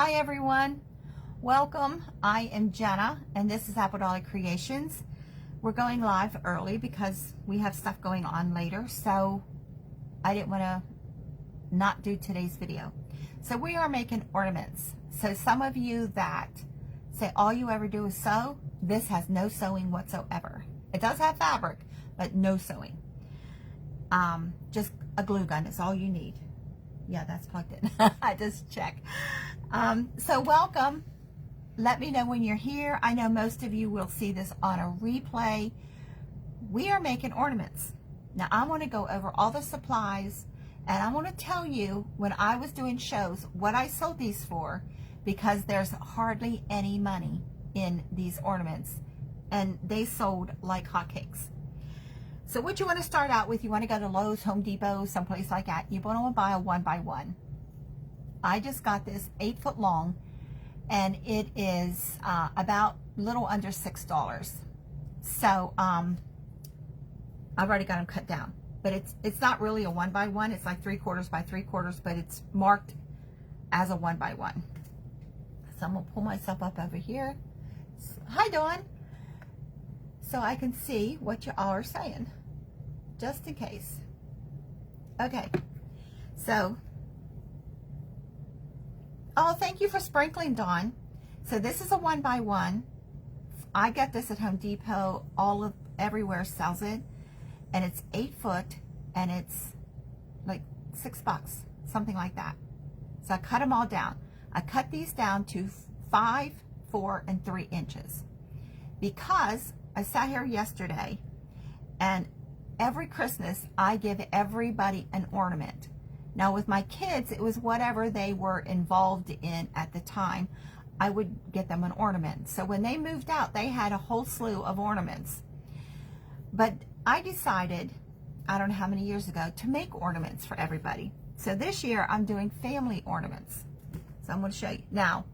Hi everyone, welcome. I am Jenna and this is Apple Dolly Creations. We're going live early because we have stuff going on later, so I didn't want to not do today's video. So we are making ornaments. So some of you that say all you ever do is sew, this has no sewing whatsoever. It does have fabric, but no sewing. Just a glue gun is all you need. Yeah, that's plugged in. I just checked. So welcome. Let me know when you're here. I know most of you will see this on a replay. We are making ornaments. Now I want to go over all the supplies and I want to tell you when I was doing shows what I sold these for, because there's hardly any money in these ornaments and they sold like hotcakes. So what you want to start out with, you want to go to Lowe's, Home Depot, someplace like that. You want to buy a 1x1. I just got this 8 foot long and it is about a little under $6. So I've already got them cut down, but it's not really a 1x1. It's like 3/4 by 3/4, but it's marked as a 1x1. So I'm gonna pull myself up over here. Hi Dawn. So I can see what you all are saying, just in case. Okay, so, oh, thank you for sprinkling, Dawn. So this is a 1x1. I got this at Home Depot. Everywhere sells it, and it's 8 foot, and it's like $6, something like that. So I cut them all down. I cut these down to 5, 4, and 3 inches because I sat here yesterday and every Christmas I give everybody an ornament. Now with my kids, it was whatever they were involved in at the time. I would get them an ornament. So when they moved out, they had a whole slew of ornaments. But I decided, I don't know how many years ago, to make ornaments for everybody. So this year I'm doing family ornaments. So I'm going to show you. Now,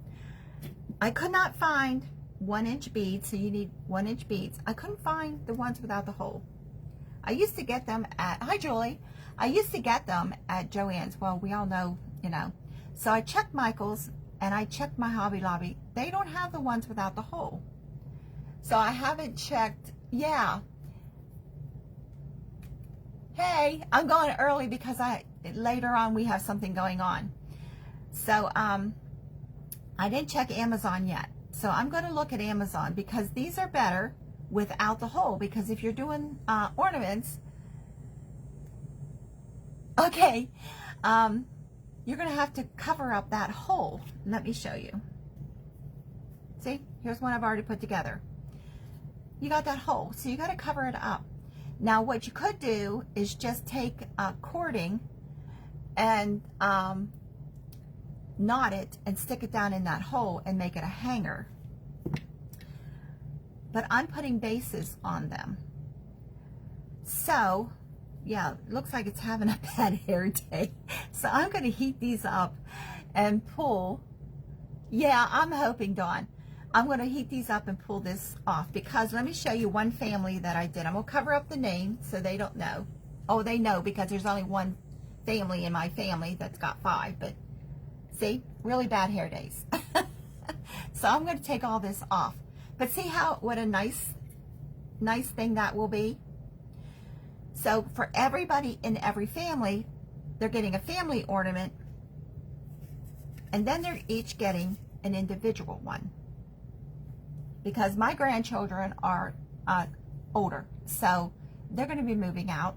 I could not find 1-inch beads, so you need 1-inch beads. I couldn't find the ones without the hole. I used to get them at, hi Julie, I used to get them at Joann's. Well, we all know, you know. So I checked Michael's and I checked my Hobby Lobby. They don't have the ones without the hole. So I haven't checked, yeah. Hey, I'm going early because later on we have something going on. So I didn't check Amazon yet. So I'm going to look at Amazon because these are better without the hole, because if you're doing ornaments, okay, you're going to have to cover up that hole. Let me show you. See, here's one I've already put together. You got that hole, so you got to cover it up. Now what you could do is just take cording and knot it and stick it down in that hole and make it a hanger. But I'm putting bases on them. So, yeah, looks like it's having a bad hair day. So I'm going to heat these up and pull. Yeah, I'm hoping, Dawn. I'm going to heat these up and pull this off because let me show you one family that I did. I'm going to cover up the name so they don't know. Oh, they know because there's only one family in my family that's got 5, but see, really bad hair days. So I'm going to take all this off. But see what a nice thing that will be. So for everybody in every family, they're getting a family ornament, and then they're each getting an individual one. Because my grandchildren are older, so they're going to be moving out.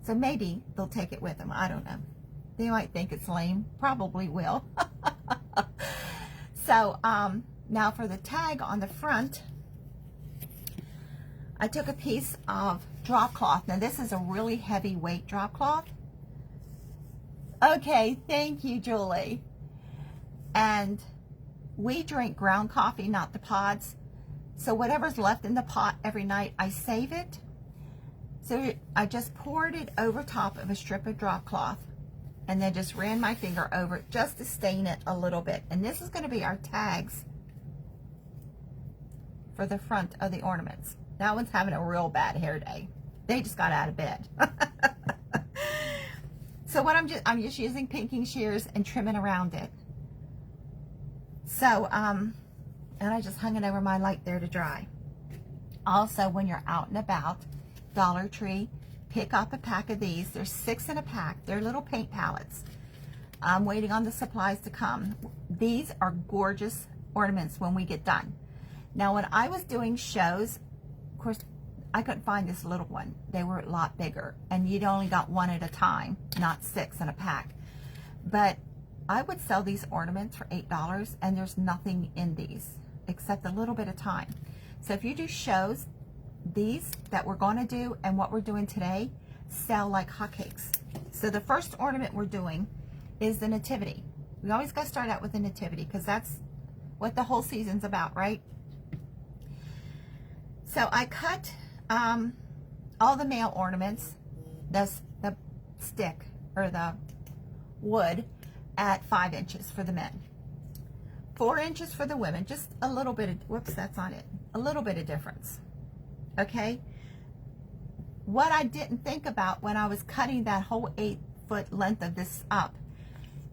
So maybe they'll take it with them. I don't know. They might think it's lame. Probably will. So now for the tag on the front, I took a piece of drop cloth. Now this is a really heavy weight drop cloth. Okay, thank you, Julie. And we drink ground coffee, not the pods. So whatever's left in the pot every night, I save it. So I just poured it over top of a strip of drop cloth and then just ran my finger over it just to stain it a little bit. And this is going to be our tags for the front of the ornaments. That one's having a real bad hair day. They just got out of bed. So what I'm just using pinking shears and trimming around it. So, and I just hung it over my light there to dry. Also, when you're out and about, Dollar Tree, pick up a pack of these. There's 6 in a pack. They're little paint palettes. I'm waiting on the supplies to come. These are gorgeous ornaments when we get done. Now, when I was doing shows, of course, I couldn't find this little one. They were a lot bigger, and you'd only got one at a time, not 6 in a pack. But I would sell these ornaments for $8, and there's nothing in these except a little bit of time. So if you do shows, these that we're going to do and what we're doing today sell like hotcakes. So the first ornament we're doing is the nativity. We always got to start out with the nativity because that's what the whole season's about, right? So I cut all the male ornaments, the stick or the wood, at 5 inches for the men, 4 inches for the women, just a little bit of, whoops, that's on it, a little bit of difference. Okay, what I didn't think about when I was cutting that whole 8-foot length of this up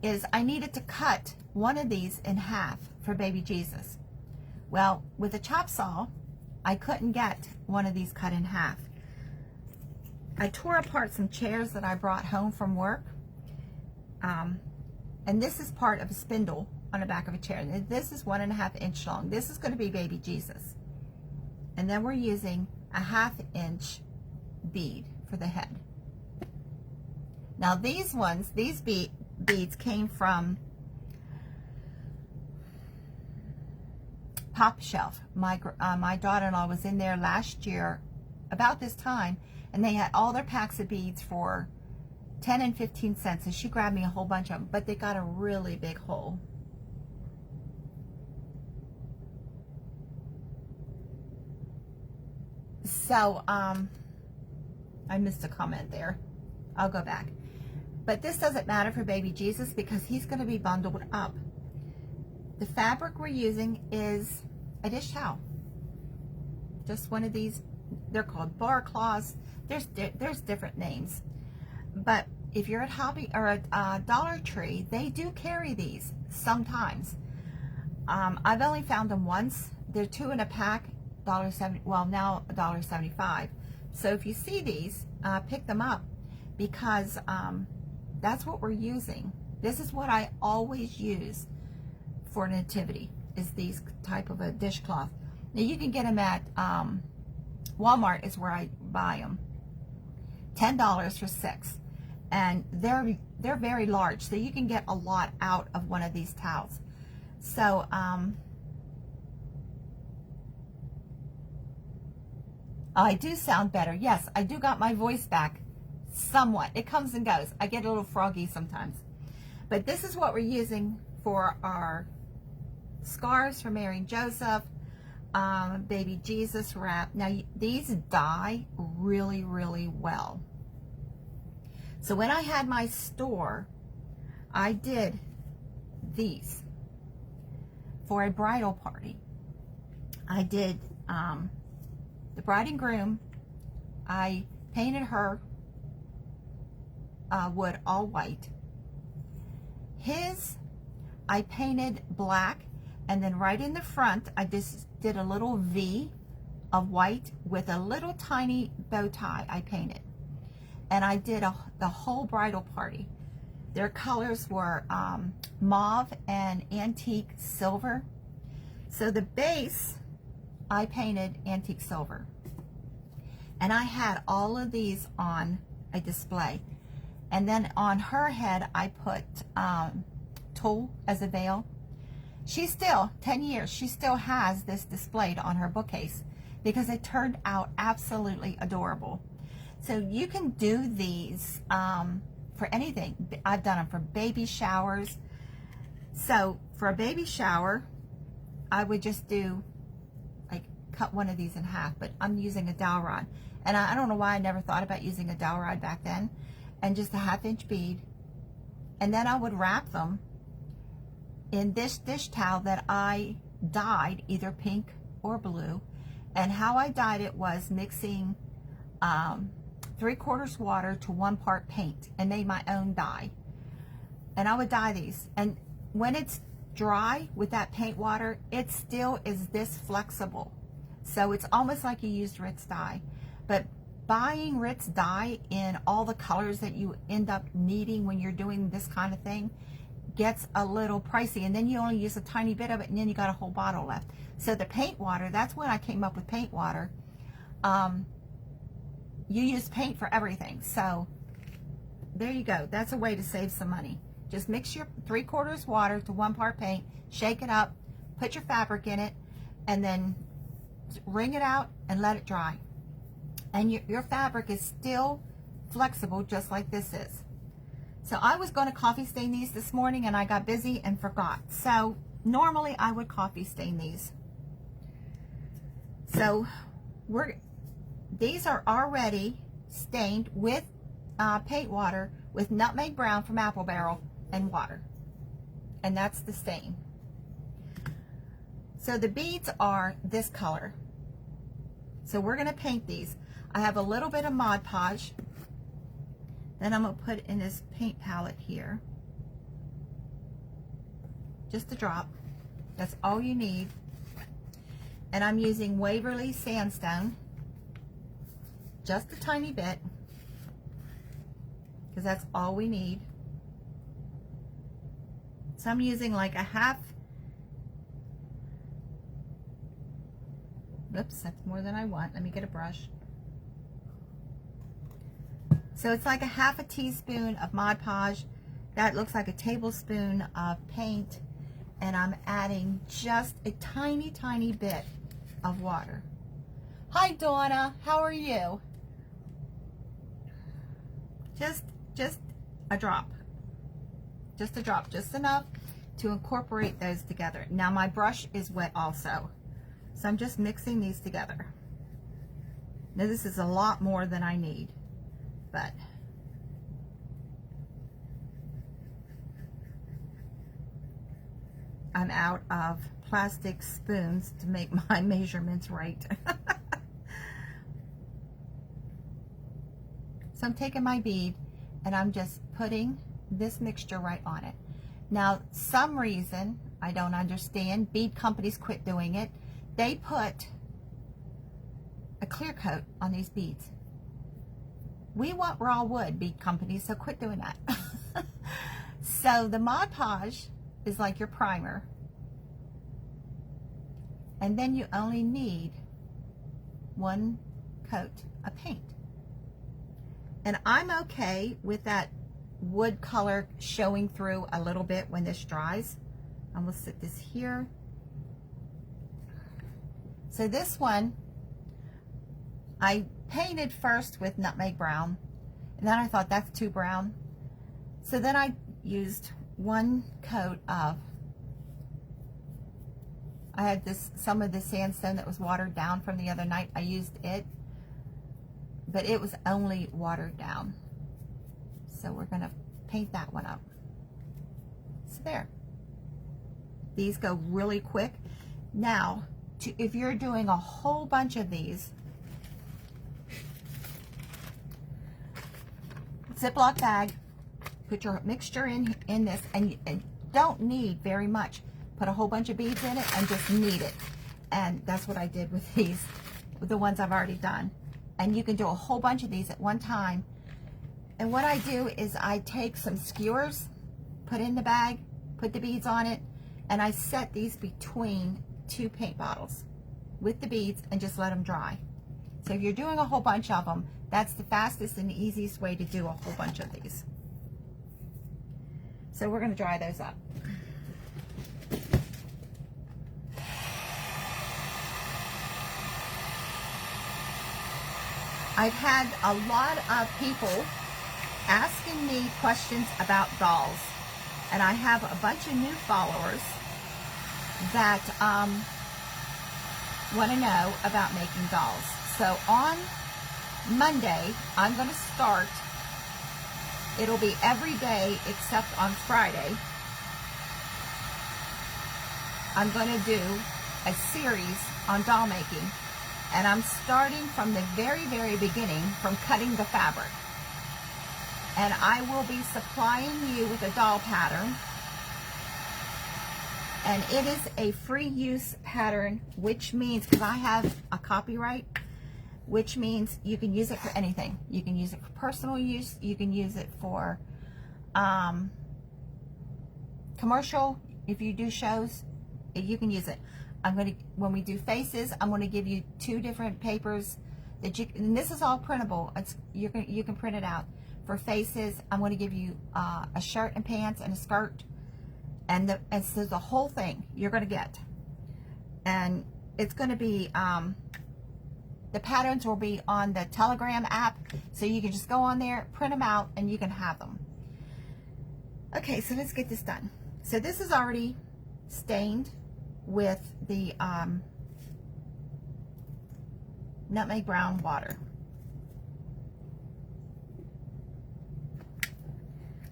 is I needed to cut one of these in half for baby Jesus. Well, with a chop saw, I couldn't get one of these cut in half. I tore apart some chairs that I brought home from work. And this is part of a spindle on the back of a chair. This is 1.5 inch long. This is going to be baby Jesus. And then we're using a 1/2 inch bead for the head. Now these ones, these beads came from Pop Shelf. My daughter-in-law was in there last year about this time, and they had all their packs of beads for 10 and 15 cents, and she grabbed me a whole bunch of them, but they got a really big hole. So, I missed a comment there. I'll go back. But this doesn't matter for baby Jesus because he's going to be bundled up. The fabric we're using is a dish towel. Just one of these. They're called bar cloths. There's different names. But if you're at Hobby or at Dollar Tree, they do carry these sometimes. I've only found them once. They're 2 in a pack, $1.70. Well, now $1.75. So if you see these, pick them up because that's what we're using. This is what I always use for nativity, is these type of a dishcloth. Now you can get them at Walmart is where I buy them. $10 for 6, and they're very large, so you can get a lot out of one of these towels. So I do sound better. Yes, I do got my voice back somewhat. It comes and goes. I get a little froggy sometimes. But this is what we're using for our scarves for Mary and Joseph, baby Jesus wrap. Now these dye really, really well. So when I had my store, I did these for a bridal party. I did the bride and groom. I painted her wood all white. His, I painted black, and then right in the front, I just did a little V of white with a little tiny bow tie I painted. And I did the whole bridal party. Their colors were mauve and antique silver. So the base, I painted antique silver. And I had all of these on a display. And then on her head, I put tulle as a veil. She still, 10 years, she still has this displayed on her bookcase because it turned out absolutely adorable. So you can do these for anything. I've done them for baby showers. So for a baby shower, I would just do, like, cut one of these in half, but I'm using a dowel rod. And I don't know why I never thought about using a dowel rod back then. And just a 1/2 inch bead. And then I would wrap them in this dish towel that I dyed either pink or blue. And how I dyed it was mixing 3/4 water to 1 part paint and made my own dye. And I would dye these. And when it's dry with that paint water, it still is this flexible. So it's almost like you used Ritz dye. But buying Ritz dye in all the colors that you end up needing when you're doing this kind of thing gets a little pricey, and then you only use a tiny bit of it, and then you got a whole bottle left. So the paint water, that's when I came up with paint water. You use paint for everything. So there you go. That's a way to save some money. Just mix your 3/4 water to 1 part paint, shake it up, put your fabric in it, and then wring it out and let it dry. And your fabric is still flexible, just like this is. So I was going to coffee stain these this morning, and I got busy and forgot. So normally I would coffee stain these. So these are already stained with paint water with nutmeg brown from Apple Barrel and water. And that's the stain. So the beads are this color. So we're going to paint these. I have a little bit of Mod Podge. Then I'm going to put in this paint palette here. Just a drop. That's all you need. And I'm using Waverly Sandstone. Just a tiny bit. Because that's all we need. So I'm using like a half. Oops, that's more than I want. Let me get a brush. So it's like a half a teaspoon of Mod Podge. That looks like a tablespoon of paint. And I'm adding just a tiny, tiny bit of water. Hi, Donna. How are you? Just a drop. Just a drop. Just enough to incorporate those together. Now my brush is wet also. So I'm just mixing these together. Now this is a lot more than I need. But I'm out of plastic spoons to make my measurements right. So I'm taking my bead and I'm just putting this mixture right on it. Now, some reason, I don't understand, bead companies quit doing it. They put a clear coat on these beads. We want raw wood, bead companies, so quit doing that. So the Mod Podge is like your primer. And then you only need 1 coat of paint. And I'm okay with that wood color showing through a little bit when this dries. I'm gonna sit this here. So this one, I painted first with nutmeg brown, and then I thought that's too brown. So then I used 1 coat of, I had some of the sandstone that was watered down from the other night. I used it, but it was only watered down. So we're gonna paint that one up. So there. These go really quick. Now, if you're doing a whole bunch of these, Ziploc bag, put your mixture in this, and you don't need very much. Put a whole bunch of beads in it and just knead it. And that's what I did with these, with the ones I've already done. And you can do a whole bunch of these at one time. And what I do is I take some skewers, put in the bag, put the beads on it, and I set these between 2 paint bottles with the beads and just let them dry. So if you're doing a whole bunch of them, that's the fastest and easiest way to do a whole bunch of these. So we're going to dry those up. I've had a lot of people asking me questions about dolls, and I have a bunch of new followers that want to know about making dolls. So on Monday, I'm going to start. It'll be every day except on Friday. I'm going to do a series on doll making. And I'm starting from the very, very beginning, from cutting the fabric. And I will be supplying you with a doll pattern. And it is a free use pattern, which means, because I have a copyright, which means you can use it for anything. You can use it for personal use. You can use it for commercial. If you do shows, you can use it. When we do faces, I'm going to give you 2 different papers that and this is all printable. You can print it out. For faces, I'm going to give you a shirt and pants and a skirt, and so the whole thing you're going to get. And it's going to be, the patterns will be on the Telegram app, so you can just go on there, print them out, and you can have them. Okay, so let's get this done. So this is already stained with the nutmeg brown water.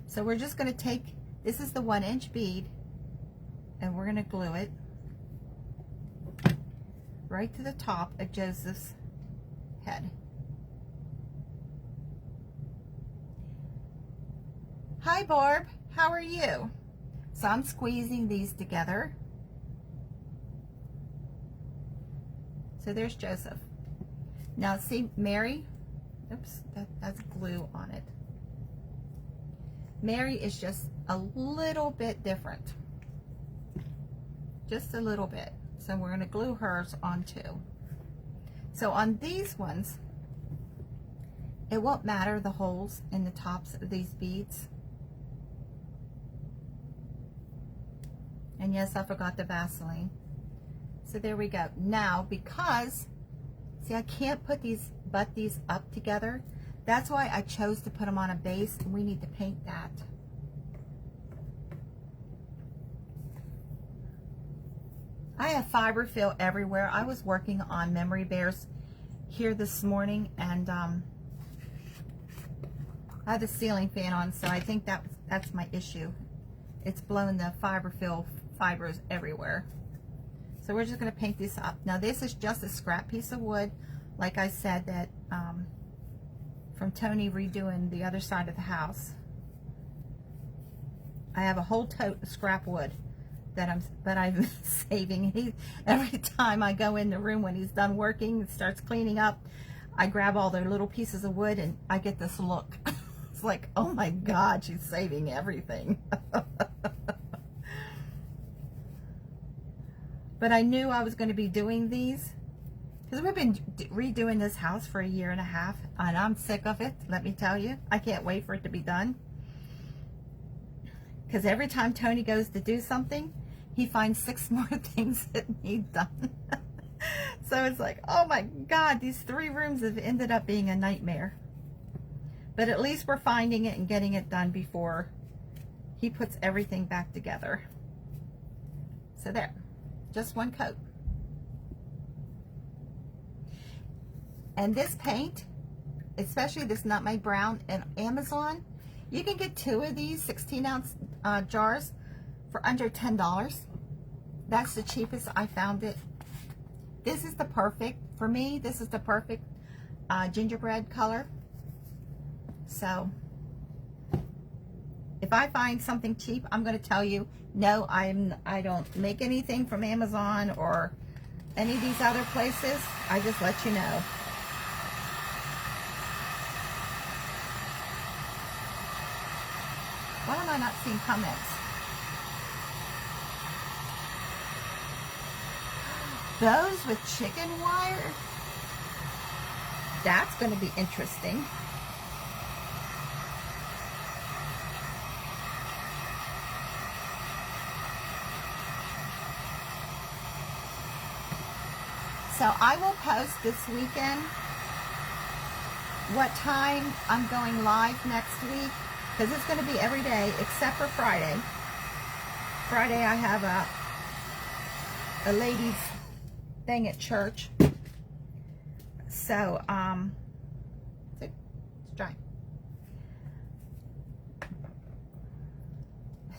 So we're just going to take, this is the 1-inch bead, and we're going to glue it right to the top of Joseph's head. Hi Barb, how are you? So I'm squeezing these together. So there's Joseph. Now see Mary, oops, that's glue on it. Mary is just a little bit different. Just a little bit. So we're going to glue hers on too. So on these ones, it won't matter the holes in the tops of these beads. And yes, I forgot the Vaseline. So there we go. Now, because, see, I can't put butt these up together. That's why I chose to put them on a base, and we need to paint that. I have fiber fill everywhere. I was working on memory bears here this morning, and I have the ceiling fan on, so I think that's my issue. It's blowing the fiber fill fibers everywhere. So we're just going to paint this up. Now this is just a scrap piece of wood, like I said, that from Tony redoing the other side of the house. I have a whole tote of scrap wood that I'm saving. Every time I go in the room when he's done working and starts cleaning up, I grab all the little pieces of wood and I get this look. It's like, oh my God, she's saving everything. But I knew I was going to be doing these because we've been redoing this house for 1.5 years, and I'm sick of it, let me tell you. I can't wait for it to be done. Because every time Tony goes to do something, he finds 6 more things that need done. So it's like, oh my God, these 3 rooms have ended up being a nightmare. But at least we're finding it and getting it done before he puts everything back together. So there, just 1 coat. And this paint, especially this nutmeg brown in Amazon, you can get 2 of these 16-ounce jars for under $10. That's the cheapest I found it. This is the perfect, for me, this is the perfect gingerbread color. So if I find something cheap, I'm going to tell you, no, I don't make anything from Amazon or any of these other places. I just let you know. Why am I not seeing comments? Those with chicken wire? That's going to be interesting. So I will post this weekend what time I'm going live next week, because it's going to be every day except for Friday. Friday I have a ladies thing at church. So it's dry.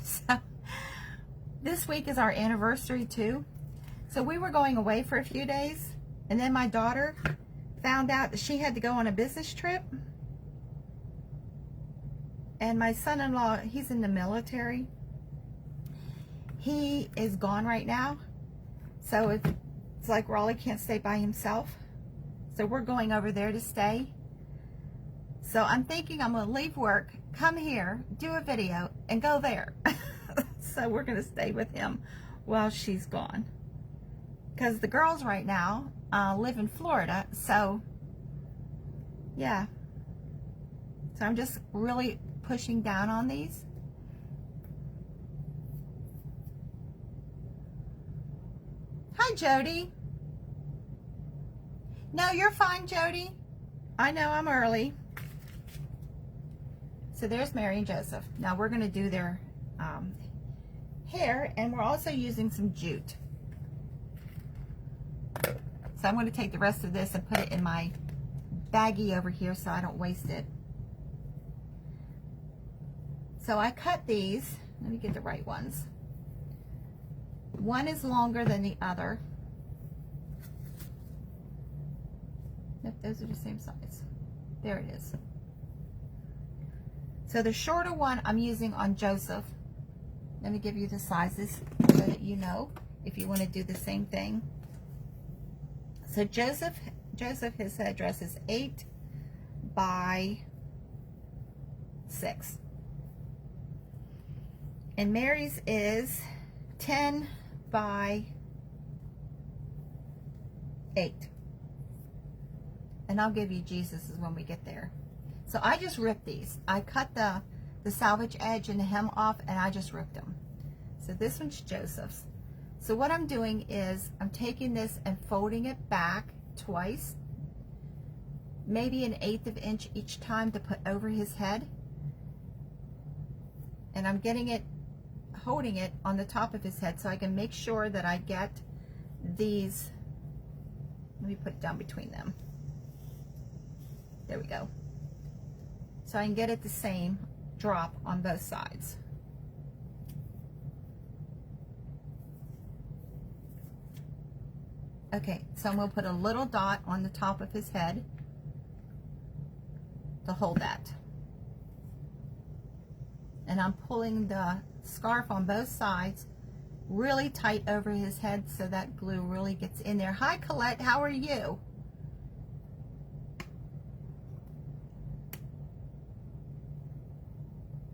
So this week is our anniversary too. So we were going away for a few days, and then my daughter found out that she had to go on a business trip. And my son-in-law, he's in the military. he is gone right now. So it's like Raleigh can't stay by himself. So we're going over there to stay. So I'm thinking I'm going to leave work, come here, do a video, and go there. So we're going to stay with him while she's gone. Because the girls right now live in Florida. So, yeah. So I'm just really pushing down on these. Hi, Jody. No, you're fine, Jody. I know I'm early. So there's Mary and Joseph. Now we're going to do their hair, and we're also using some jute. So I'm going to take the rest of this and put it in my baggie over here so I don't waste it. So I cut these. Let me get the right ones. One is longer than the other. Nope, those are the same size. There it is. So the shorter one I'm using on Joseph. Let me give you the sizes so that you know if you want to do the same thing. So Joseph, his headdress is 8 by 6. And Mary's is 10 by 8. And I'll give you Jesus's when we get there. So I just ripped these. I cut the salvage edge and the hem off, and I just ripped them. So this one's Joseph's. So what I'm doing is I'm taking this and folding it back twice, maybe 1/8 of an inch each time to put over his head. And I'm getting it, holding it on the top of his head so I can make sure that I get these. Let me put it down between them. There we go. So I can get it the same drop on both sides. Okay, so I'm going to put a little dot on the top of his head to hold that. And I'm pulling the scarf on both sides really tight over his head so that glue really gets in there. Hi, Colette, how are you?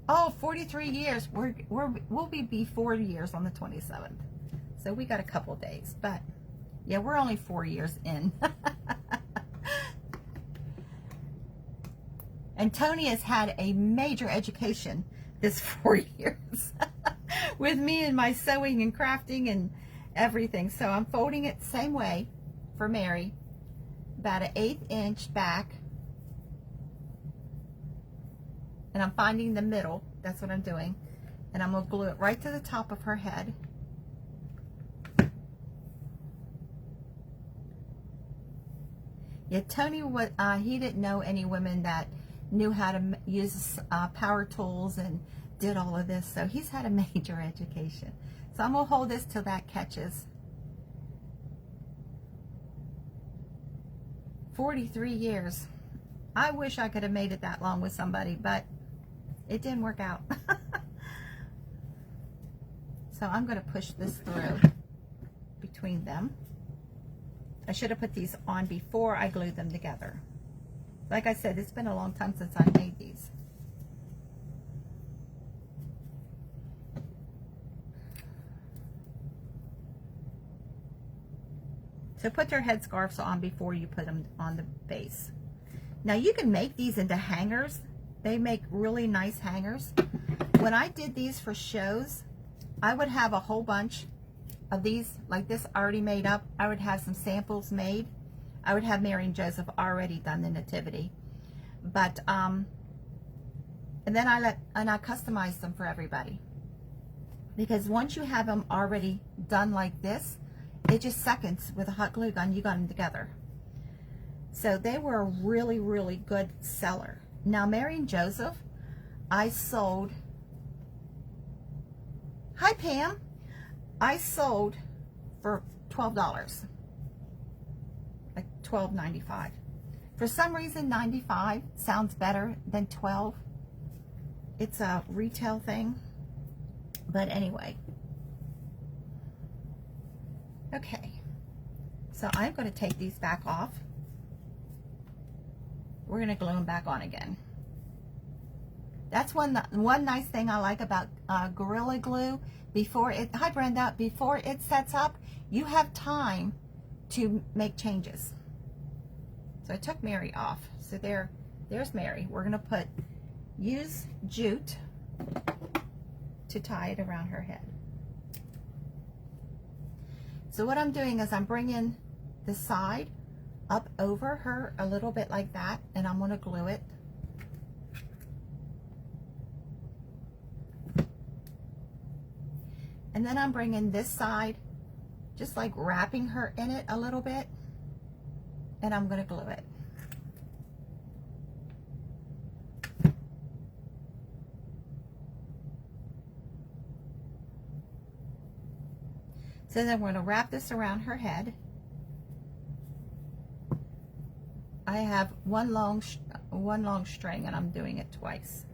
Oh, 43 years. We'll be 4 years on the 27th. So we got a couple days, but yeah, we're only 4 years in. And Tony has had a major education this 4 years with me and my sewing and crafting and everything. So I'm folding it the same way for Mary, about 1/8 inch back. And I'm finding the middle. That's what I'm doing. And I'm going to glue it right to the top of her head. Yeah, Tony, he didn't know any women that knew how to use power tools and did all of this. So he's had a major education. So I'm going to hold this till that catches. 43 years. I wish I could have made it that long with somebody, but it didn't work out. So I'm going to push this through between them. I should have put these on before I glued them together. Like I said, it's been a long time since I made these. So put their headscarves on before you put them on the base. Now you can make these into hangers. They make really nice hangers. When I did these for shows, I would have a whole bunch of these like this already made up. I would have some samples made. I would have Mary and Joseph already done the nativity. But and then I customized them for everybody. Because once you have them already done like this, it just seconds with a hot glue gun, you got them together. So they were a really, really good seller. Now Mary and Joseph, I sold. Hi Pam. I sold for $12, like $12.95. For some reason, $95 sounds better than $12. It's a retail thing, but anyway. Okay, so I'm going to take these back off. We're going to glue them back on again. That's one nice thing I like about Gorilla Glue. Hi Brenda, before it sets up, you have time to make changes. So I took Mary off. So there's Mary. We're going to use jute to tie it around her head. So what I'm doing is I'm bringing the side up over her a little bit like that, and I'm going to glue it. And then I'm bringing this side, just like wrapping her in it a little bit, and I'm going to glue it. So then we're going to wrap this around her head. I have one long string, and I'm doing it twice.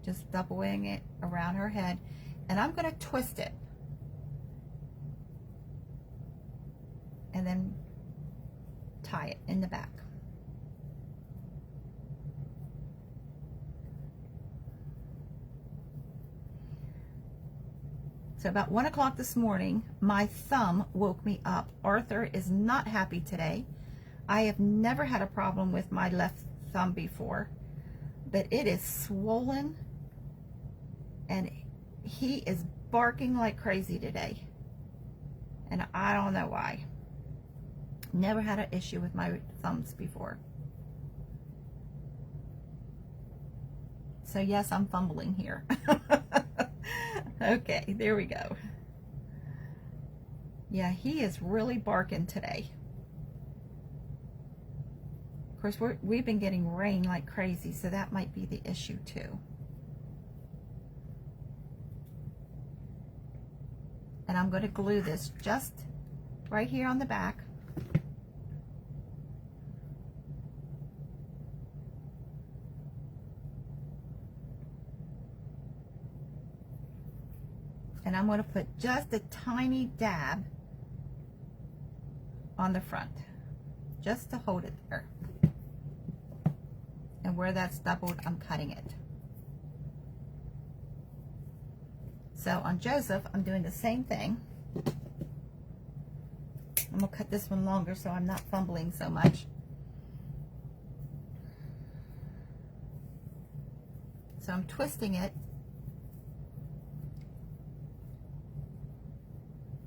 Just doubling it around her head, and I'm going to twist it. And then tie it in the back. So about 1 o'clock this morning, my thumb woke me up. Arthur is not happy today. I have never had a problem with my left thumb before, but it is swollen and he is barking like crazy today. And I don't know why. Never had an issue with my thumbs before. So yes, I'm fumbling here. Okay, there we go. Yeah, he is really barking today. Of course, we've been getting rain like crazy, so that might be the issue too. And I'm going to glue this just right here on the back. And I'm going to put just a tiny dab on the front, just to hold it there. And where that's doubled, I'm cutting it. So on Joseph, I'm doing the same thing. I'm going to cut this one longer so I'm not fumbling so much. So I'm twisting it.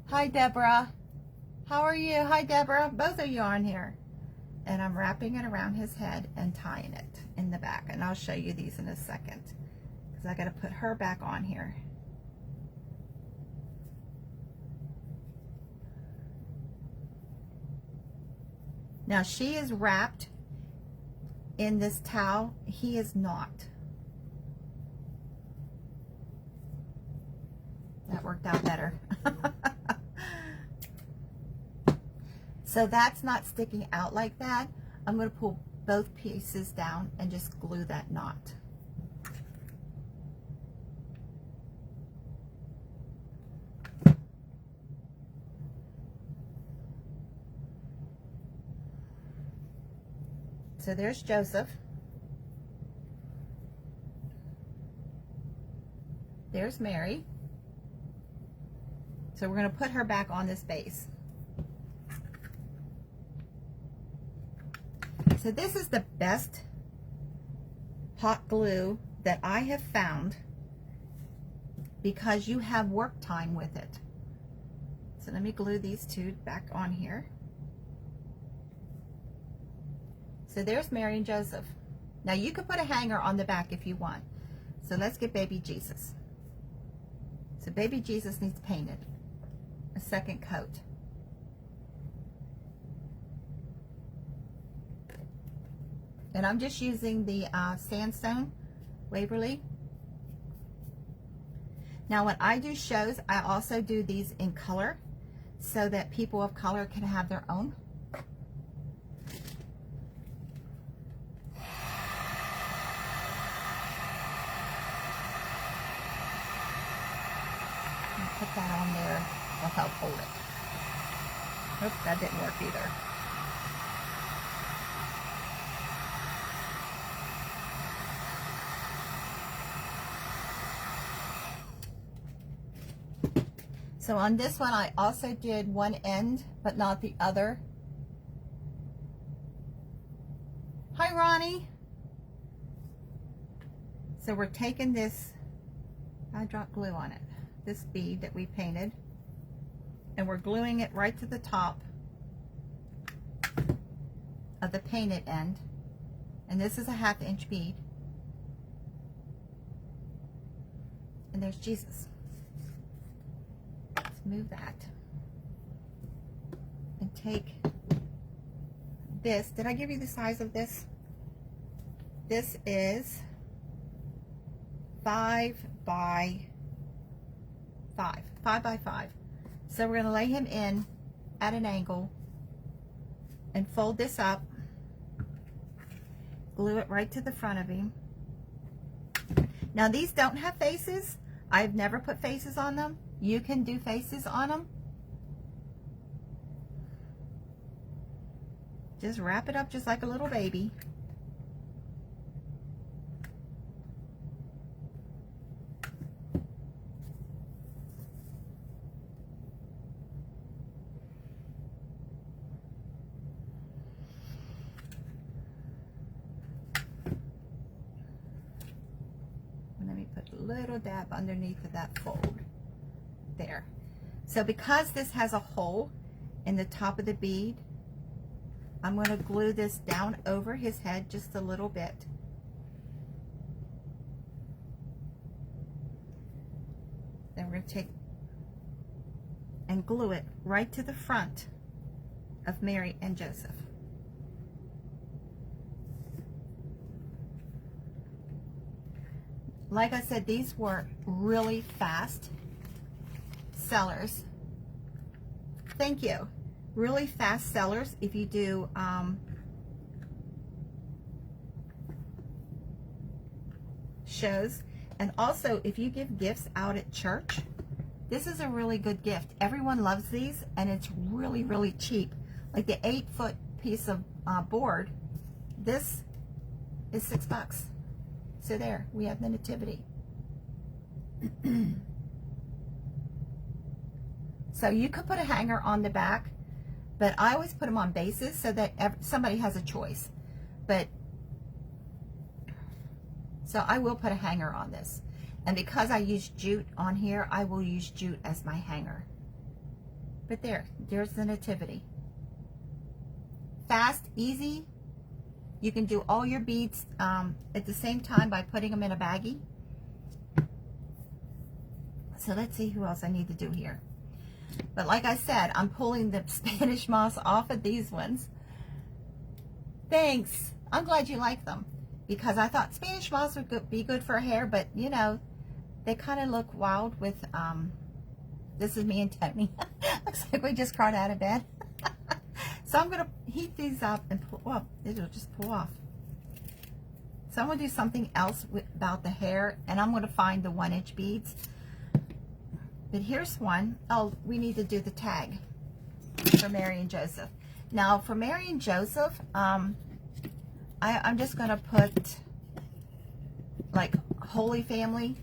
Hi, Deborah. How are you? Hi, Deborah. Both of you are on here. And I'm wrapping it around his head and tying it in the back. And I'll show you these in a second, because I got to put her back on here. Now she is wrapped in this towel. He is not. That worked out better. So that's not sticking out like that. I'm going to pull both pieces down and just glue that knot. So there's Joseph. There's Mary. So we're going to put her back on this base. So this is the best hot glue that I have found, because you have work time with it. So let me glue these two back on here. So there's Mary and Joseph. Now you could put a hanger on the back if you want. So let's get baby Jesus. So baby Jesus needs painted. A second coat. And I'm just using the sandstone Waverly. Now when I do shows, I also do these in color so that people of color can have their own. Put that on there, will help hold it. Oops, that didn't work either. So on this one, I also did one end, but not the other. Hi, Ronnie. So we're taking this, I dropped glue on it, this bead that we painted, and we're gluing it right to the top of the painted end. And this is a 1/2 inch bead. And there's Jesus. Let's move that. And take this. Did I give you the size of this? This is 5 by 5. 5 by 5. So we're going to lay him in at an angle and fold this up. Glue it right to the front of him. Now these don't have faces. I've never put faces on them. You can do faces on them. Just wrap it up just like a little baby. Let me put a little dab underneath of that fold. There. So because this has a hole in the top of the bead, I'm going to glue this down over his head just a little bit. Then we're going to take and glue it right to the front of Mary and Joseph. Like I said, these were really fast sellers. Thank you. Really fast sellers if you do shows, and also if you give gifts out at church. This is a really good gift. Everyone loves these, and it's really, really cheap. Like the 8-foot piece of board, this is $6. So there, we have the nativity. So you could put a hanger on the back, but I always put them on bases so that somebody has a choice. But so I will put a hanger on this. And because I use jute on here, I will use jute as my hanger. But there's the nativity. Fast, easy. You can do all your beads at the same time by putting them in a baggie. So let's see who else I need to do here. But like I said, I'm pulling the Spanish moss off of these ones. Thanks. I'm glad you like them, because I thought Spanish moss would be good for hair, but you know, they kind of look wild with, this is me and Tony. Looks like we just crawled out of bed. So I'm going to heat these up and pull, well, it'll just pull off. So I'm going to do something else about the hair, and I'm going to find the 1-inch beads. But here's one. Oh, we need to do the tag for Mary and Joseph. Now for Mary and Joseph, I'm just going to put like Holy Family.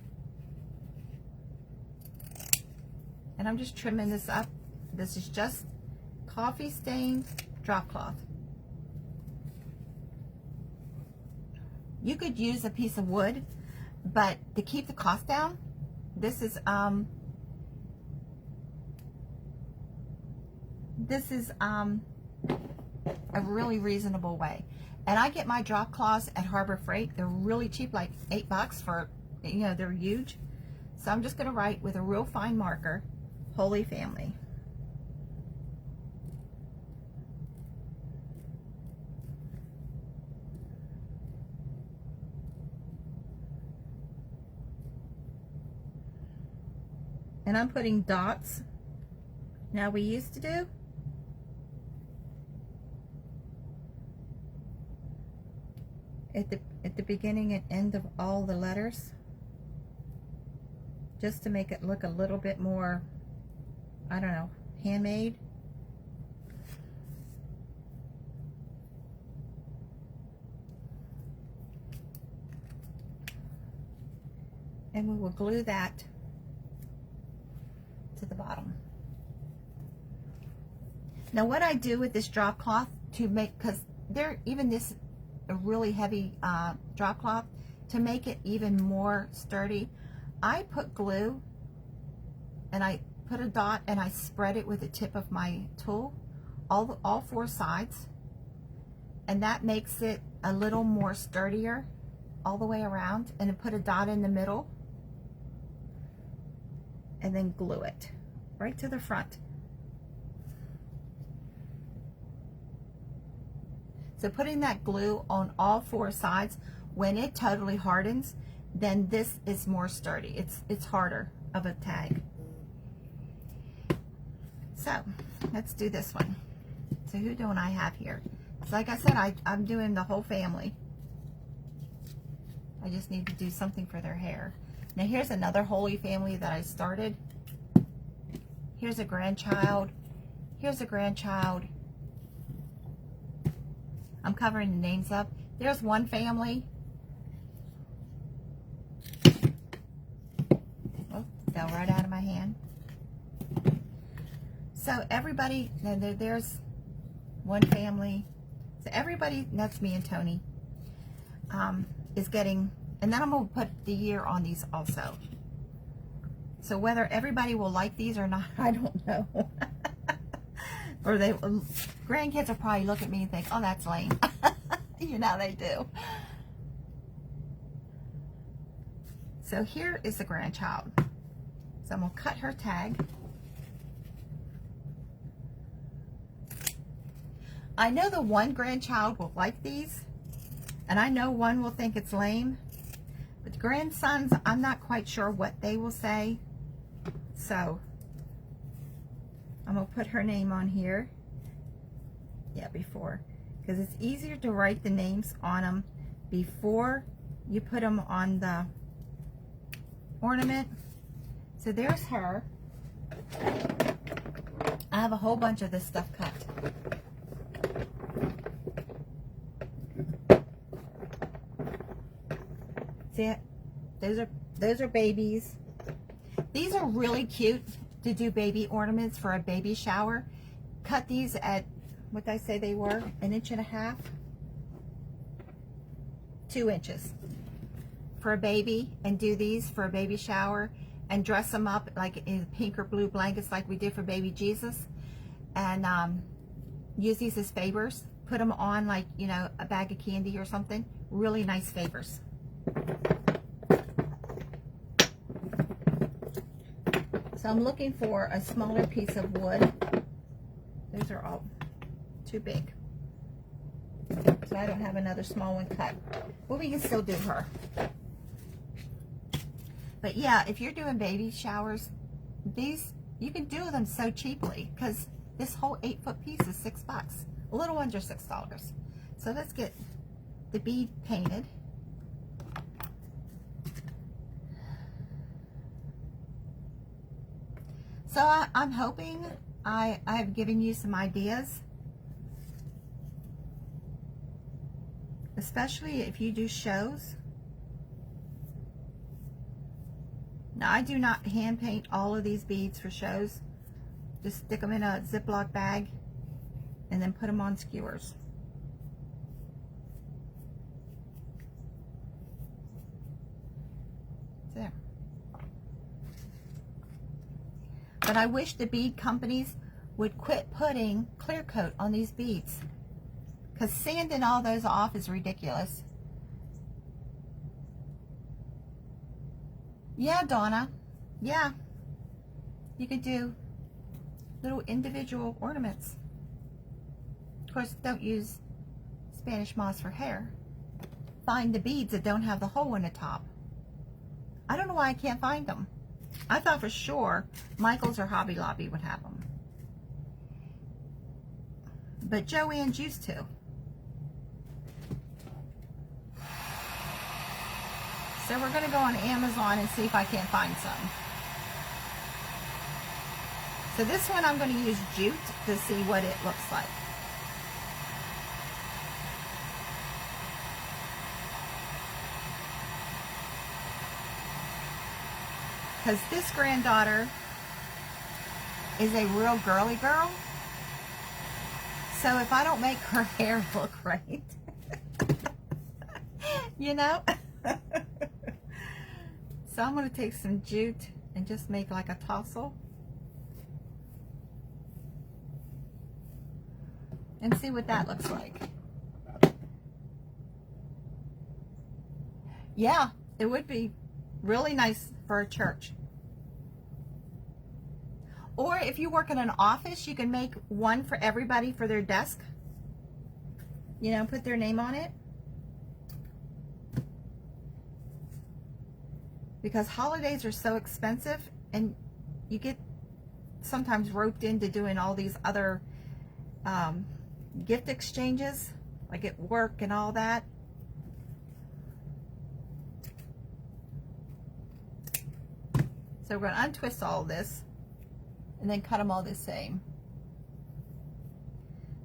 And I'm just trimming this up. This is just coffee stained drop cloth. You could use a piece of wood, but to keep the cost down, this is a really reasonable way. And I get my drop cloths at Harbor Freight. They're really cheap, like $8 for, you know, they're huge. So I'm just going to write with a real fine marker, Holy Family. And I'm putting dots. Now we used to do at the beginning and end of all the letters, just to make it look a little bit more, I don't know, handmade. And we will glue that to the bottom. Now what I do with this drop cloth to make, because even this a really heavy drop cloth, to make it even more sturdy, I put glue and I put a dot and I spread it with the tip of my tool, all four sides, and that makes it a little more sturdier all the way around, and then put a dot in the middle and then glue it right to the front. So putting that glue on all four sides, when it totally hardens, then this is more sturdy. It's harder of a tag. So let's do this one. So who don't I have here? So like I said, I'm doing the whole family. I just need to do something for their hair. Now here's another Holy Family that I started. Here's a grandchild. Here's a grandchild. I'm covering the names up. There's one family. Oh, fell right out of my hand. So everybody, there's one family. So everybody, that's me and Tony, is getting, and then I'm going to put the year on these also. So whether everybody will like these or not, I don't know. Or grandkids will probably look at me and think, oh, that's lame. You know they do. So here is the grandchild. So I'm going to cut her tag. I know the one grandchild will like these, and I know one will think it's lame. But the grandsons, I'm not quite sure what they will say. So I'm going to put her name on here. Yeah, before. Because it's easier to write the names on them before you put them on the ornament. So there's her. I have a whole bunch of this stuff cut. See it? Those are babies. These are really cute to do baby ornaments for a baby shower. Cut these at, what did I say they were? 1.5 inches? 2 inches for a baby, and do these for a baby shower and dress them up like in pink or blue blankets like we did for baby Jesus, and use these as favors. Put them on like, you know, a bag of candy or something. Really nice favors. So I'm looking for a smaller piece of wood. Those are all too big. So I don't have another small one cut. But we can still do her. But yeah, if you're doing baby showers, these, you can do them so cheaply, because this whole 8-foot piece is $6. A little under $6. So let's get the bead painted. So I'm hoping I've given you some ideas, especially if you do shows. Now I do not hand paint all of these beads for shows. Just stick them in a Ziploc bag and then put them on skewers. There. But I wish the bead companies would quit putting clear coat on these beads, because sanding all those off is ridiculous. Yeah, Donna. Yeah. You could do little individual ornaments. Of course, don't use Spanish moss for hair. Find the beads that don't have the hole in the top. I don't know why I can't find them. I thought for sure Michael's or Hobby Lobby would have them. But Joann's used to. So we're going to go on Amazon and see if I can't find some. So this one I'm going to use jute to see what it looks like. because this granddaughter is a real girly girl. So if I don't make her hair look right, you know? So I'm going to take some jute and just make like a tassel. And see what that looks like. Yeah, it would be really nice for a church. Or if you work in an office, you can make one for everybody for their desk. You know, put their name on it. Because holidays are so expensive, and you get sometimes roped into doing all these other gift exchanges, like at work and all that. So we're going to untwist all this and then cut them all the same.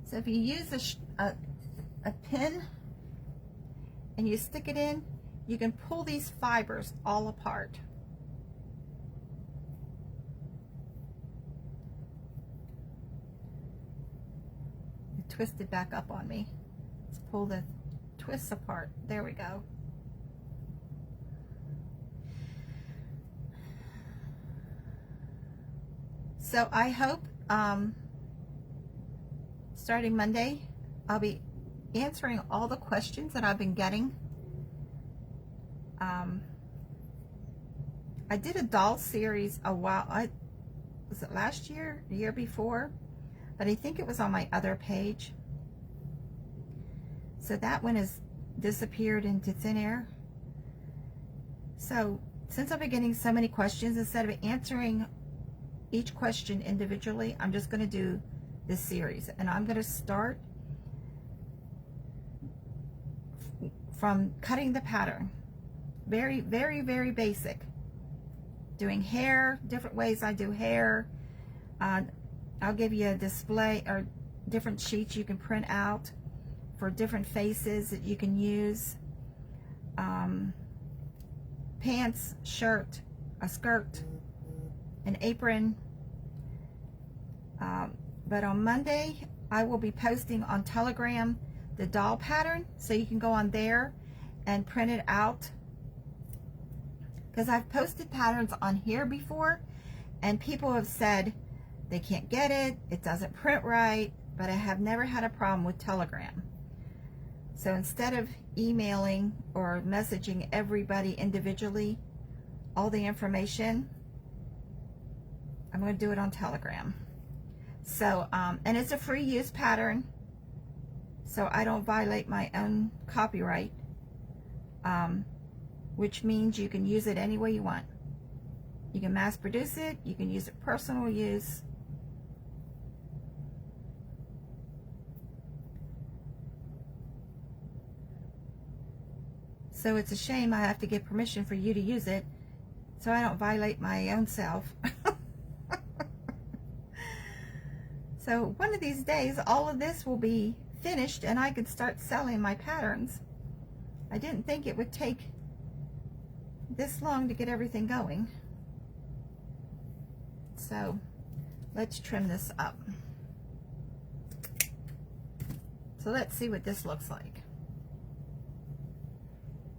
So if you use a pin and you stick it in, you can pull these fibers all apart. It twisted back up on me. Let's pull the twists apart. There we go. So I hope starting Monday, I'll be answering all the questions that I've been getting. I did a doll series a while, was it last year, the year before? But I think it was on my other page. So that one has disappeared into thin air. So since I've been getting so many questions, instead of answering each question individually, I'm just going to do this series. And I'm going to start from cutting the pattern. Very, very, very basic. Doing hair, different ways I do hair. I'll give you a display or different sheets you can print out for different faces that you can use. Pants, shirt, a skirt, an apron. But on Monday, I will be posting on Telegram the doll pattern, so you can go on there and print it out. Because I've posted patterns on here before, and people have said they can't get it, it doesn't print right, but I have never had a problem with Telegram. So instead of emailing or messaging everybody individually all the information, I'm going to do it on Telegram. So, and it's a free use pattern, so I don't violate my own copyright, which means you can use it any way you want. You can mass produce it, you can use it personal use. So it's a shame I have to get permission for you to use it, so I don't violate my own self. So one of these days, all of this will be finished and I could start selling my patterns. I didn't think it would take this long to get everything going. So let's trim this up. So let's see what this looks like.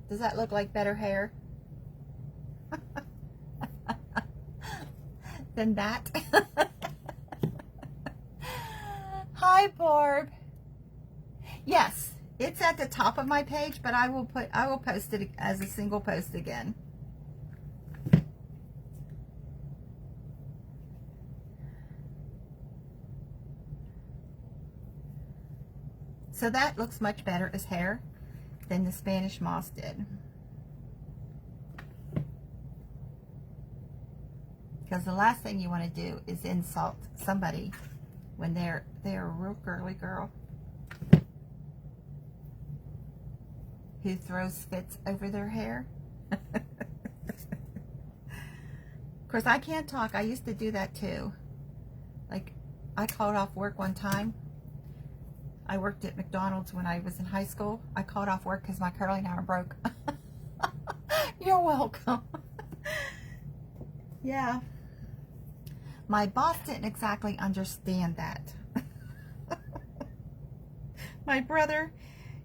Does that look like better hair than that? Hi, Barb. Yes, it's at the top of my page, but I will post it as a single post again. So that looks much better as hair than the Spanish moss did. Because the last thing you want to do is insult somebody when they're a real girly girl who throws fits over their hair. Of course, I can't talk. I used to do that too. Like, I called off work one time. I worked at McDonald's when I was in high school. I called off work because my curling iron broke. You're welcome. Yeah. My boss didn't exactly understand that. My brother,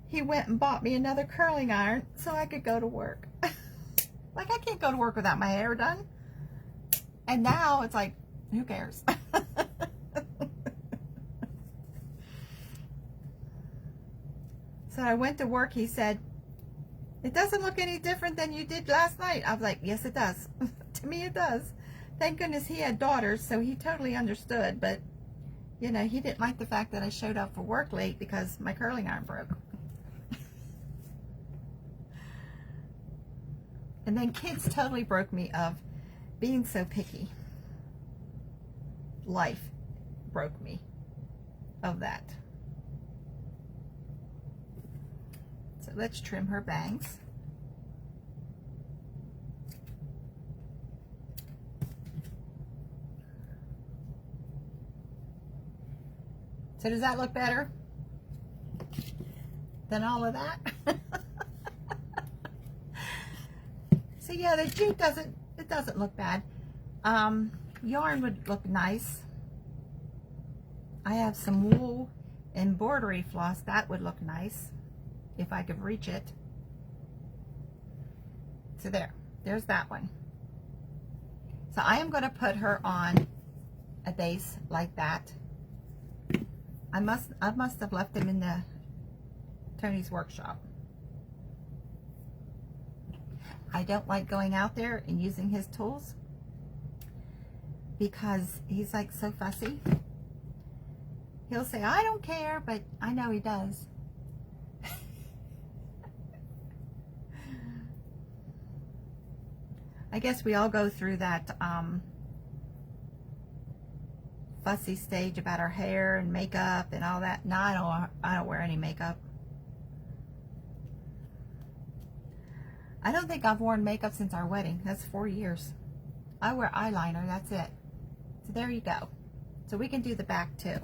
he went and bought me another curling iron so I could go to work. Like, I can't go to work without my hair done. And now it's like, who cares? So I went to work. He said, it doesn't look any different than you did last night. I was like, yes, it does. To me, it does. Thank goodness he had daughters, so he totally understood. But, you know, he didn't like the fact that I showed up for work late because my curling iron broke. And then kids totally broke me of being so picky. Life broke me of that. So let's trim her bangs. So does that look better than all of that? So yeah, the jute doesn't look bad. Yarn would look nice. I have some wool embroidery floss. That would look nice if I could reach it. So there's that one. So I am going to put her on a base like that. I must have left them in the Tony's workshop. I don't like going out there and using his tools because he's like so fussy. He'll say, I don't care, but I know he does. I guess we all go through that fussy stage about our hair and makeup and all that. No, I don't wear any makeup. I don't think I've worn makeup since our wedding. That's 4 years. I wear eyeliner, that's it. So there you go. So we can do the back too.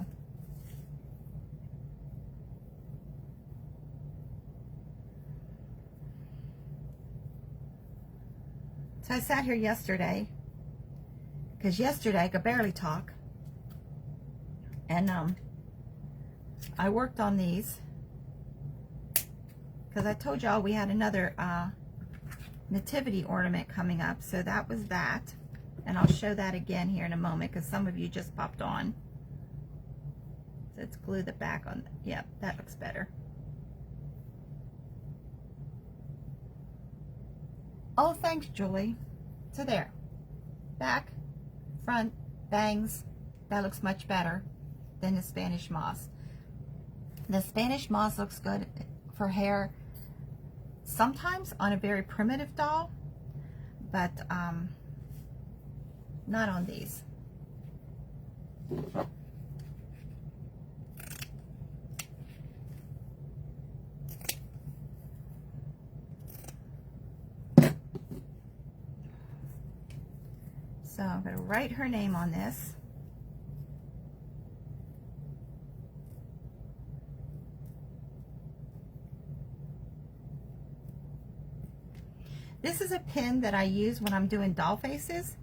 So I sat here yesterday, because yesterday I could barely talk, and I worked on these, because I told y'all we had another nativity ornament coming up, so that was that, and I'll show that again here in a moment, because some of you just popped on. So let's glue the back on. Yep, that looks better. Oh, thanks, Julie. So there, back, front, bangs. That looks much better than the Spanish moss. The Spanish moss looks good for hair sometimes on a very primitive doll, but not on these. So I'm going to write her name on this. This is a pin that I use when I'm doing doll faces.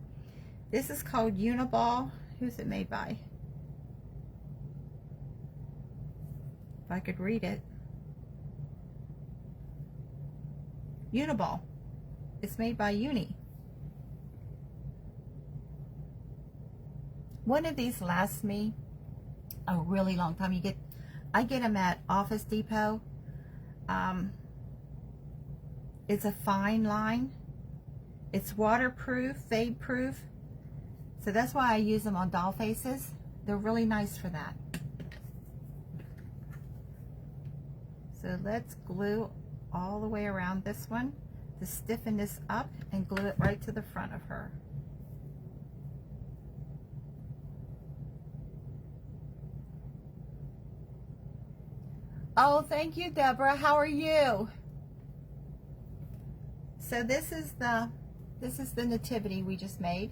This is called Uniball. Who's it made by? If I could read it. Uniball. It's made by Uni. One of these lasts me a really long time. I get them at Office Depot. It's a fine line. It's waterproof, fade proof. So that's why I use them on doll faces. They're really nice for that. So let's glue all the way around this one to stiffen this up and glue it right to the front of her. Oh, thank you, Deborah. How are you? So this is the nativity we just made.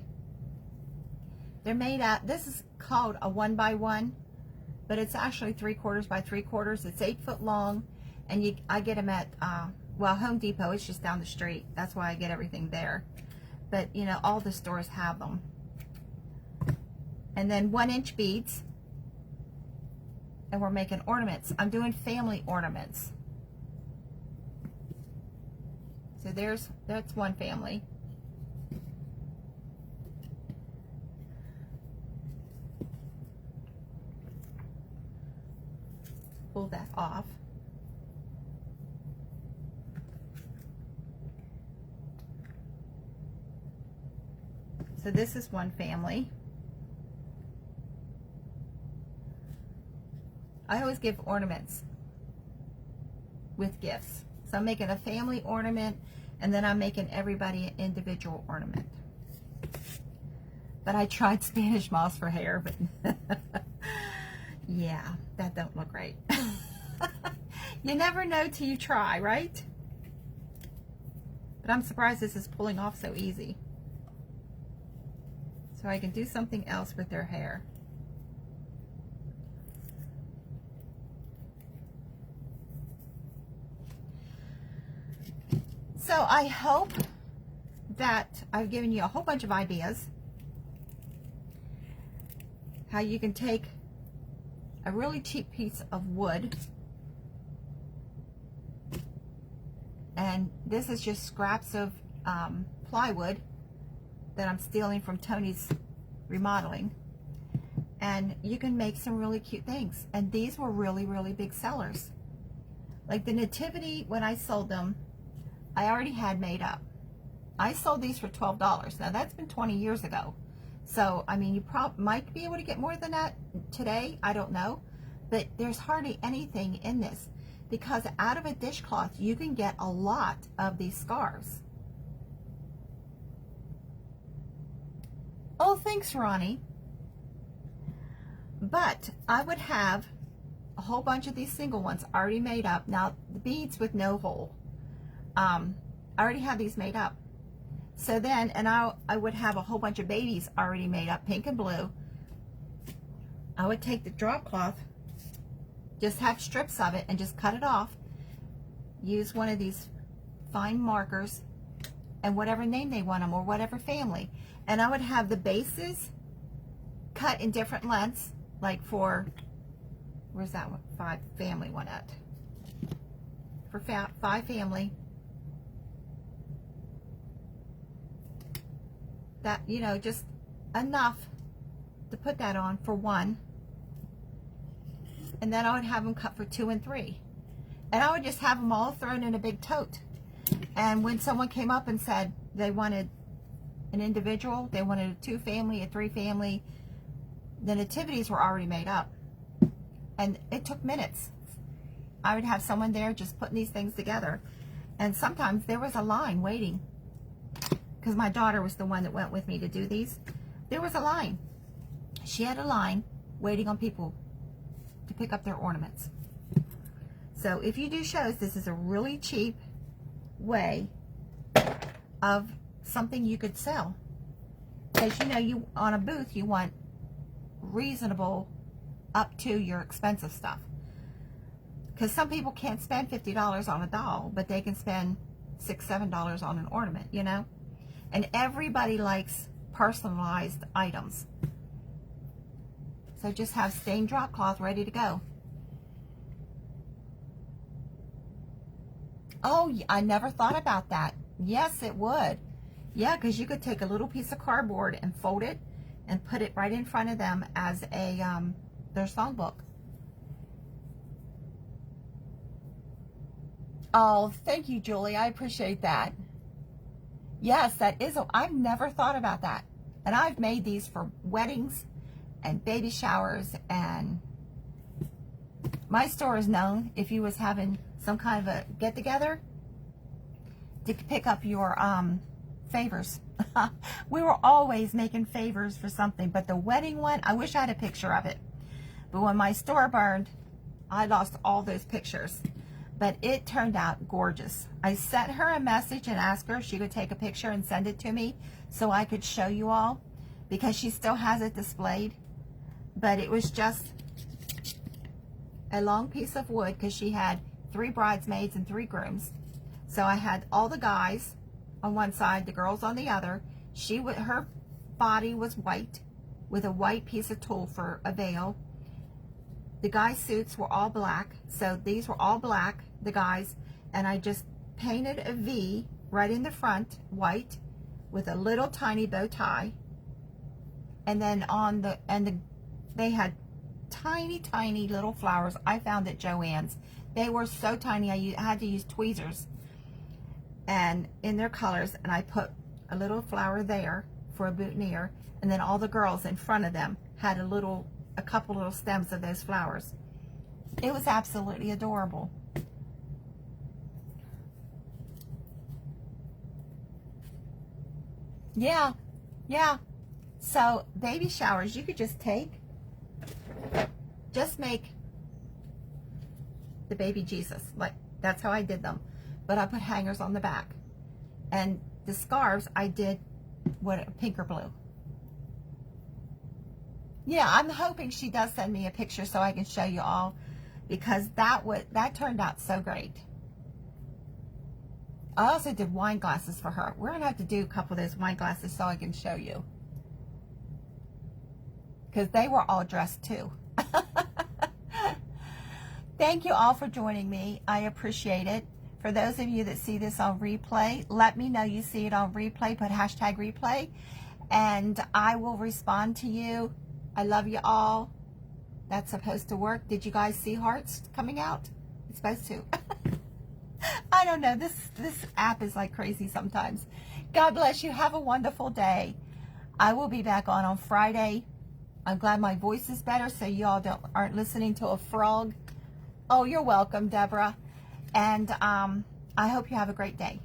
They're made out, this is called a 1x1, but it's actually 3/4 by 3/4. It's 8 foot long, and I get them at well, Home Depot. It's just down the street. That's why I get everything there. but you know, all the stores have them. And then 1-inch beads, and we're making ornaments. I'm doing family ornaments. So that's one family. Pull that off. So this is one family. I always give ornaments with gifts. So I'm making a family ornament, and then I'm making everybody an individual ornament. But I tried Spanish moss for hair, but yeah, that don't look right. You never know till you try, right? But I'm surprised this is pulling off so easy. So I can do something else with their hair. So I hope that I've given you a whole bunch of ideas how you can take a really cheap piece of wood, and this is just scraps of plywood that I'm stealing from Tony's remodeling, and you can make some really cute things. And these were really, really big sellers. Like the nativity, when I sold them, I already had made up. I sold these for $12. Now that's been 20 years ago. So, I mean, you might be able to get more than that today. I don't know. But there's hardly anything in this, because out of a dishcloth, you can get a lot of these scarves. Oh, thanks, Ronnie. But I would have a whole bunch of these single ones already made up. Now, the beads with no hole. I already have these made up. So then, and I would have a whole bunch of babies already made up, pink and blue. I would take the drop cloth, just have strips of it, and just cut it off. Use one of these fine markers, and whatever name they want them, or whatever family. And I would have the bases cut in different lengths, like for, where's that one? 5 family one at? For 5 family. That, you know, just enough to put that on for 1. And then I would have them cut for 2 and 3. And I would just have them all thrown in a big tote. And when someone came up and said they wanted an individual, they wanted a 2 family, a 3 family, the nativities were already made up. And it took minutes. I would have someone there just putting these things together. And sometimes there was a line waiting, because my daughter was the one that went with me to do these. There was a line. She had a line waiting on people to pick up their ornaments. So if you do shows, this is a really cheap way of something you could sell. Because you know, you on a booth, you want reasonable up to your expensive stuff. Because some people can't spend $50 on a doll, but they can spend $6, $7 on an ornament, you know? And everybody likes personalized items. So just have stained drop cloth ready to go. Oh, I never thought about that. Yes, it would. Yeah, because you could take a little piece of cardboard and fold it and put it right in front of them as a their songbook. Oh, thank you, Julie. I appreciate that. Yes, that is. I've never thought about that. And I've made these for weddings and baby showers, and my store is known, if you was having some kind of a get-together, to pick up your favors. We were always making favors for something, but the wedding one, I wish I had a picture of it. But when my store burned, I lost all those pictures. But it turned out gorgeous. I sent her a message and asked her if she could take a picture and send it to me so I could show you all, because she still has it displayed. But it was just a long piece of wood, because she had 3 bridesmaids and 3 grooms. So I had all the guys on one side, the girls on the other, Her body was white with a white piece of tulle for a veil. The guys' suits were all black, so these were all black, the guys, and I just painted a V right in the front, white, with a little tiny bow tie. And then they had tiny little flowers I found at Joann's. They were so tiny I had to use tweezers and in their colors, and I put a little flower there for a boutonniere, and then all the girls in front of them had a couple little stems of those flowers. It was absolutely adorable. Yeah. So baby showers, you could just make the baby Jesus. Like, that's how I did them. But I put hangers on the back. And the scarves, I did pink or blue. Yeah, I'm hoping she does send me a picture so I can show you all, because that turned out so great. I also did wine glasses for her. We're gonna have to do a couple of those wine glasses so I can show you, because they were all dressed too. Thank you all for joining me. I appreciate it. For those of you that see this on replay, let me know you see it on replay. Put hashtag replay, and I will respond to you. I love you all. That's supposed to work. Did you guys see hearts coming out? It's supposed to. I don't know. This app is like crazy sometimes. God bless you. Have a wonderful day. I will be back on Friday. I'm glad my voice is better, so you all aren't listening to a frog. Oh, you're welcome, Deborah. And I hope you have a great day.